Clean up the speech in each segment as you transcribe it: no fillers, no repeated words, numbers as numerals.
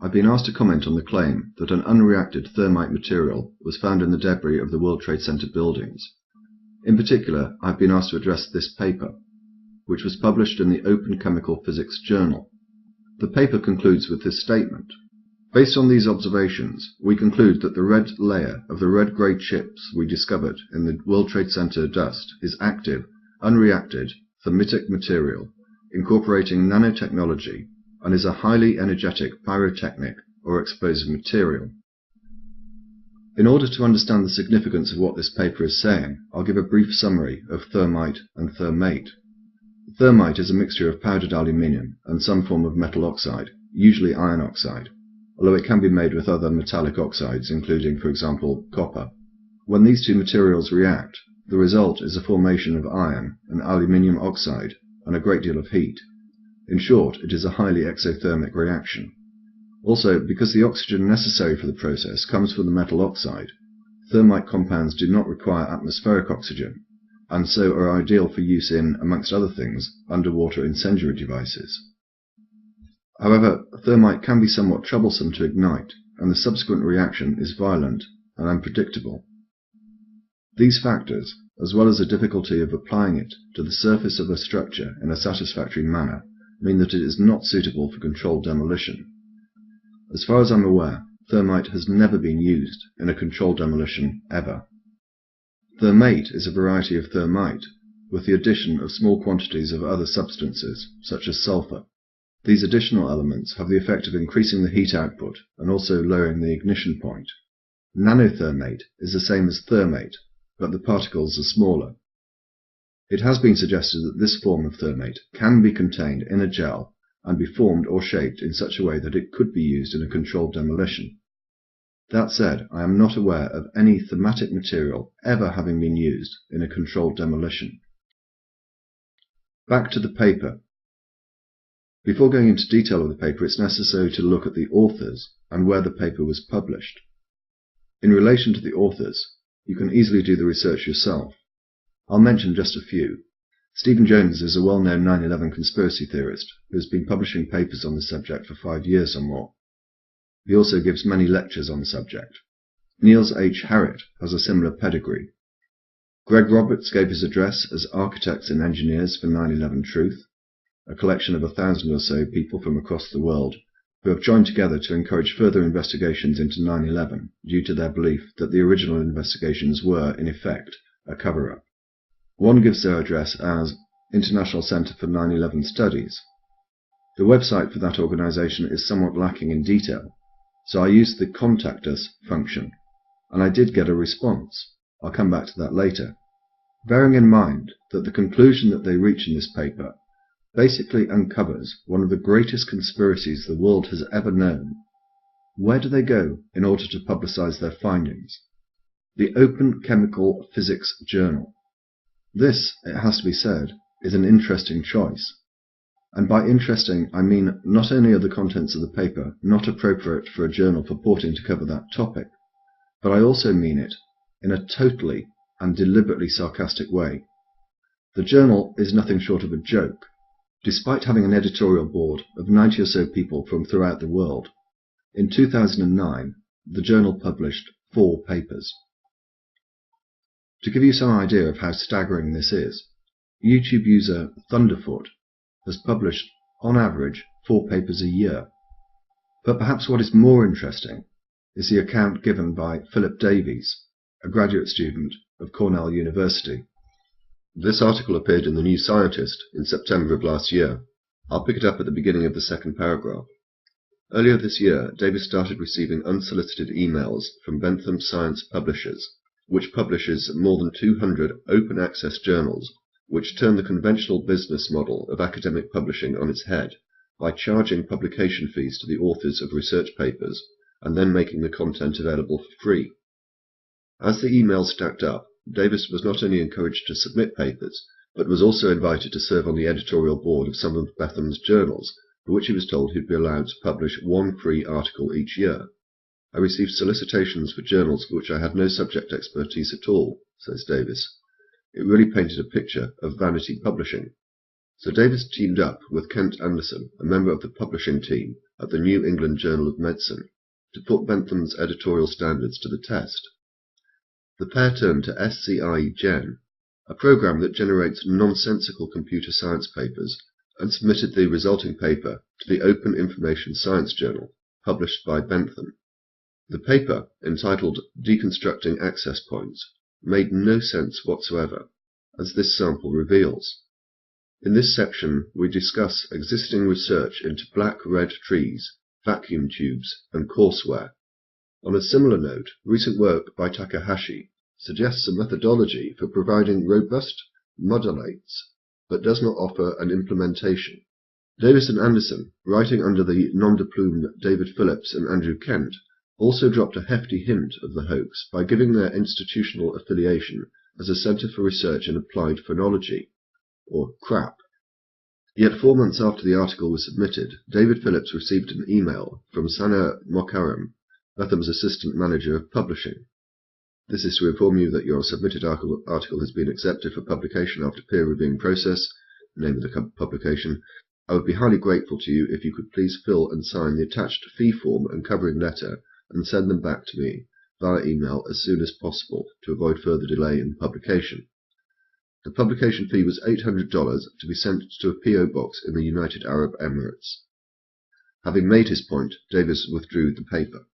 I've been asked to comment on the claim that an unreacted thermite material was found in the debris of the World Trade Center buildings. In particular, I've been asked to address this paper, which was published in the Open Chemical Physics Journal. The paper concludes with this statement. Based on these observations, we conclude that the red layer of the red-grey chips we discovered in the World Trade Center dust is active, unreacted, thermitic material, incorporating nanotechnology, and is a highly energetic pyrotechnic or explosive material. In order to understand the significance of what this paper is saying, I'll give a brief summary of thermite and thermate. Thermite is a mixture of powdered aluminium and some form of metal oxide, usually iron oxide, although it can be made with other metallic oxides, including, for example, copper. When these two materials react, the result is a formation of iron and aluminium oxide and a great deal of heat. In short, it is a highly exothermic reaction. Also, because the oxygen necessary for the process comes from the metal oxide, thermite compounds do not require atmospheric oxygen, and so are ideal for use in, amongst other things, underwater incendiary devices. However, thermite can be somewhat troublesome to ignite, and the subsequent reaction is violent and unpredictable. These factors, as well as the difficulty of applying it to the surface of a structure in a satisfactory manner, mean that it is not suitable for controlled demolition. As far as I'm aware, thermite has never been used in a controlled demolition ever. Thermate is a variety of thermite, with the addition of small quantities of other substances, such as sulfur. These additional elements have the effect of increasing the heat output and also lowering the ignition point. Nanothermate is the same as thermate, but the particles are smaller. It has been suggested that this form of thermate can be contained in a gel and be formed or shaped in such a way that it could be used in a controlled demolition. That said, I am not aware of any thermatic material ever having been used in a controlled demolition. Back to the paper. Before going into detail of the paper, it's necessary to look at the authors and where the paper was published. In relation to the authors, you can easily do the research yourself. I'll mention just a few. Stephen Jones is a well-known 9/11 conspiracy theorist who has been publishing papers on the subject for 5 years or more. He also gives many lectures on the subject. Niels H. Harrit has a similar pedigree. Greg Roberts gave his address as Architects and Engineers for 9/11 Truth, a collection of 1,000 or so people from across the world who have joined together to encourage further investigations into 9/11 due to their belief that the original investigations were, in effect, a cover-up. One gives their address as International Center for 9/11 Studies. The website for that organization is somewhat lacking in detail, so I used the Contact Us function, and I did get a response. I'll come back to that later. Bearing in mind that the conclusion that they reach in this paper basically uncovers one of the greatest conspiracies the world has ever known, where do they go in order to publicize their findings? The Open Chemical Physics Journal. This, it has to be said, is an interesting choice. And by interesting, I mean not only are the contents of the paper not appropriate for a journal purporting to cover that topic, but I also mean it in a totally and deliberately sarcastic way. The journal is nothing short of a joke. Despite having an editorial board of 90 or so people from throughout the world, in 2009, the journal published 4 papers. To give you some idea of how staggering this is, YouTube user Thunderfoot has published, on average, 4 papers a year. But perhaps what is more interesting is the account given by Philip Davies, a graduate student of Cornell University. This article appeared in the New Scientist in September of last year. I'll pick it up at the beginning of the second paragraph. Earlier this year, Davies started receiving unsolicited emails from Bentham Science Publishers, which publishes more than 200 open-access journals, which turn the conventional business model of academic publishing on its head by charging publication fees to the authors of research papers and then making the content available for free. As the emails stacked up, Davies was not only encouraged to submit papers, but was also invited to serve on the editorial board of some of Bentham's journals, for which he was told he'd be allowed to publish 1 free article each year. I received solicitations for journals for which I had no subject expertise at all, says Davies. It really painted a picture of vanity publishing. So Davis teamed up with Kent Anderson, a member of the publishing team at the New England Journal of Medicine, to put Bentham's editorial standards to the test. The pair turned to SCI-Gen, a program that generates nonsensical computer science papers, and submitted the resulting paper to the Open Information Science Journal, published by Bentham. The paper, entitled Deconstructing Access Points, made no sense whatsoever, as this sample reveals. In this section, we discuss existing research into black-red trees, vacuum tubes, and courseware. On a similar note, recent work by Takahashi suggests a methodology for providing robust modulates, but does not offer an implementation. Davis and Anderson, writing under the nom de plume David Phillips and Andrew Kent, also dropped a hefty hint of the hoax by giving their institutional affiliation as a Centre for Research in Applied Phonology, or CRAP. Yet 4 months after the article was submitted, David Phillips received an email from Sana Mokharam, Bentham's assistant manager of publishing. This is to inform you that your submitted article has been accepted for publication after peer reviewing process, name of the publication. I would be highly grateful to you if you could please fill and sign the attached fee form and covering letter and send them back to me via email as soon as possible to avoid further delay in publication. The publication fee was $800 to be sent to a P.O. box in the United Arab Emirates. Having made his point, Davis withdrew the paper.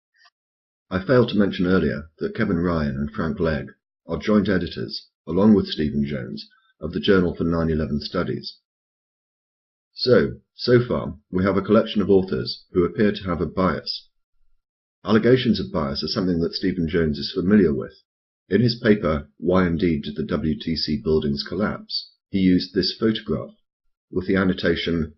I failed to mention earlier that Kevin Ryan and Frank Legg are joint editors, along with Stephen Jones, of the Journal for 9/11 Studies. So far, we have a collection of authors who appear to have a bias. Allegations of bias are something that Stephen Jones is familiar with. In his paper, Why Indeed Did the WTC Buildings Collapse?, he used this photograph, with the annotation,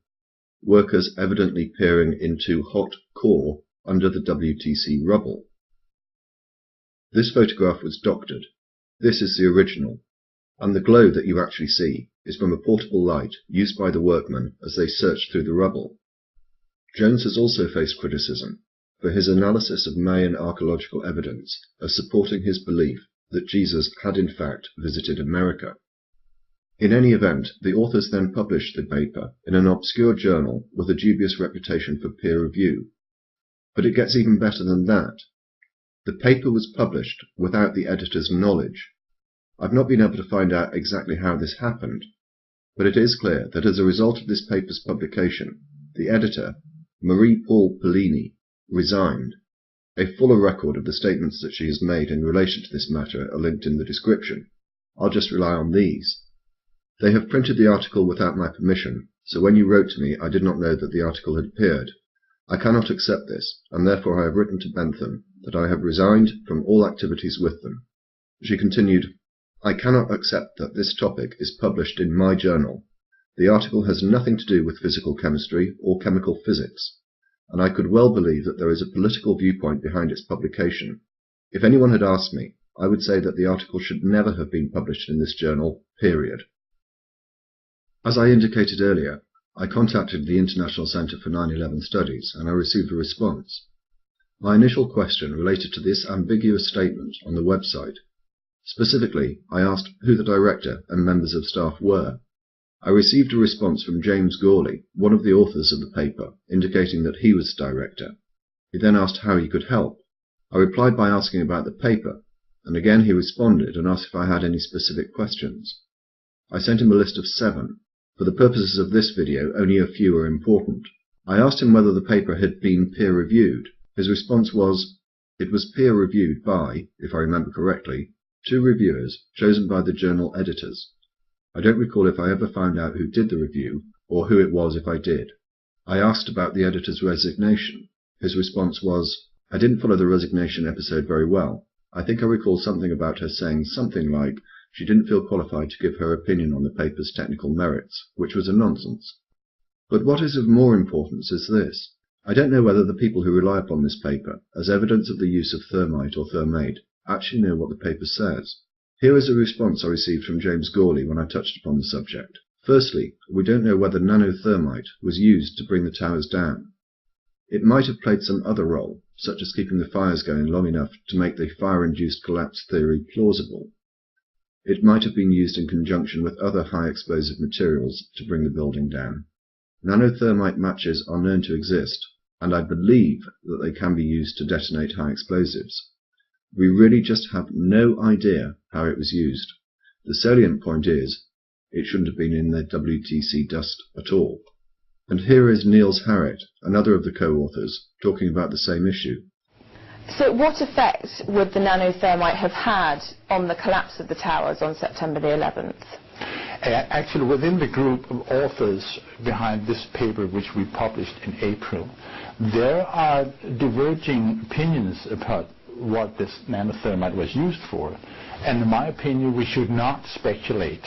workers evidently peering into hot core under the WTC rubble. This photograph was doctored. This is the original, and the glow that you actually see is from a portable light used by the workmen as they searched through the rubble. Jones has also faced criticism for his analysis of Mayan archaeological evidence as supporting his belief that Jesus had in fact visited America. In any event, the authors then published the paper in an obscure journal with a dubious reputation for peer review. But it gets even better than that. The paper was published without the editor's knowledge. I've not been able to find out exactly how this happened, but it is clear that as a result of this paper's publication, the editor, Marie-Paul Pellini, resigned. A fuller record of the statements that she has made in relation to this matter are linked in the description. I'll just rely on these. They have printed the article without my permission, so when you wrote to me I did not know that the article had appeared. I cannot accept this, and therefore I have written to Bentham that I have resigned from all activities with them. She continued, I cannot accept that this topic is published in my journal. The article has nothing to do with physical chemistry or chemical physics, and I could well believe that there is a political viewpoint behind its publication. If anyone had asked me, I would say that the article should never have been published in this journal, period. As I indicated earlier, I contacted the International Centre for 9/11 Studies, and I received a response. My initial question related to this ambiguous statement on the website. Specifically, I asked who the director and members of staff were. I received a response from James Gawley, one of the authors of the paper, indicating that he was director. He then asked how he could help. I replied by asking about the paper, and again he responded and asked if I had any specific questions. I sent him a list of 7. For the purposes of this video, only a few are important. I asked him whether the paper had been peer-reviewed. His response was, it was peer-reviewed by, if I remember correctly, 2 reviewers chosen by the journal editors. I don't recall if I ever found out who did the review, or who it was if I did. I asked about the editor's resignation. His response was, I didn't follow the resignation episode very well. I think I recall something about her saying something like she didn't feel qualified to give her opinion on the paper's technical merits, which was a nonsense. But what is of more importance is this. I don't know whether the people who rely upon this paper as evidence of the use of thermite or thermate actually know what the paper says. Here is a response I received from James Gawley when I touched upon the subject. Firstly, we don't know whether nanothermite was used to bring the towers down. It might have played some other role, such as keeping the fires going long enough to make the fire-induced collapse theory plausible. It might have been used in conjunction with other high explosive materials to bring the building down. Nanothermite matches are known to exist, and I believe that they can be used to detonate high explosives. We really just have no idea how it was used. The salient point is, it shouldn't have been in the WTC dust at all. And here is Niels Harrit, another of the co-authors, talking about the same issue. So what effect would the nanothermite have had on the collapse of the towers on September the 11th? Actually, within the group of authors behind this paper, which we published in April, there are diverging opinions about what this nanothermite was used for. And in my opinion, we should not speculate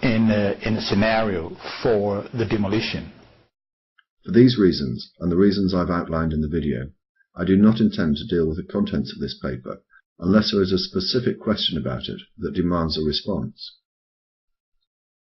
in a scenario for the demolition. For these reasons, and the reasons I've outlined in the video, I do not intend to deal with the contents of this paper unless there is a specific question about it that demands a response.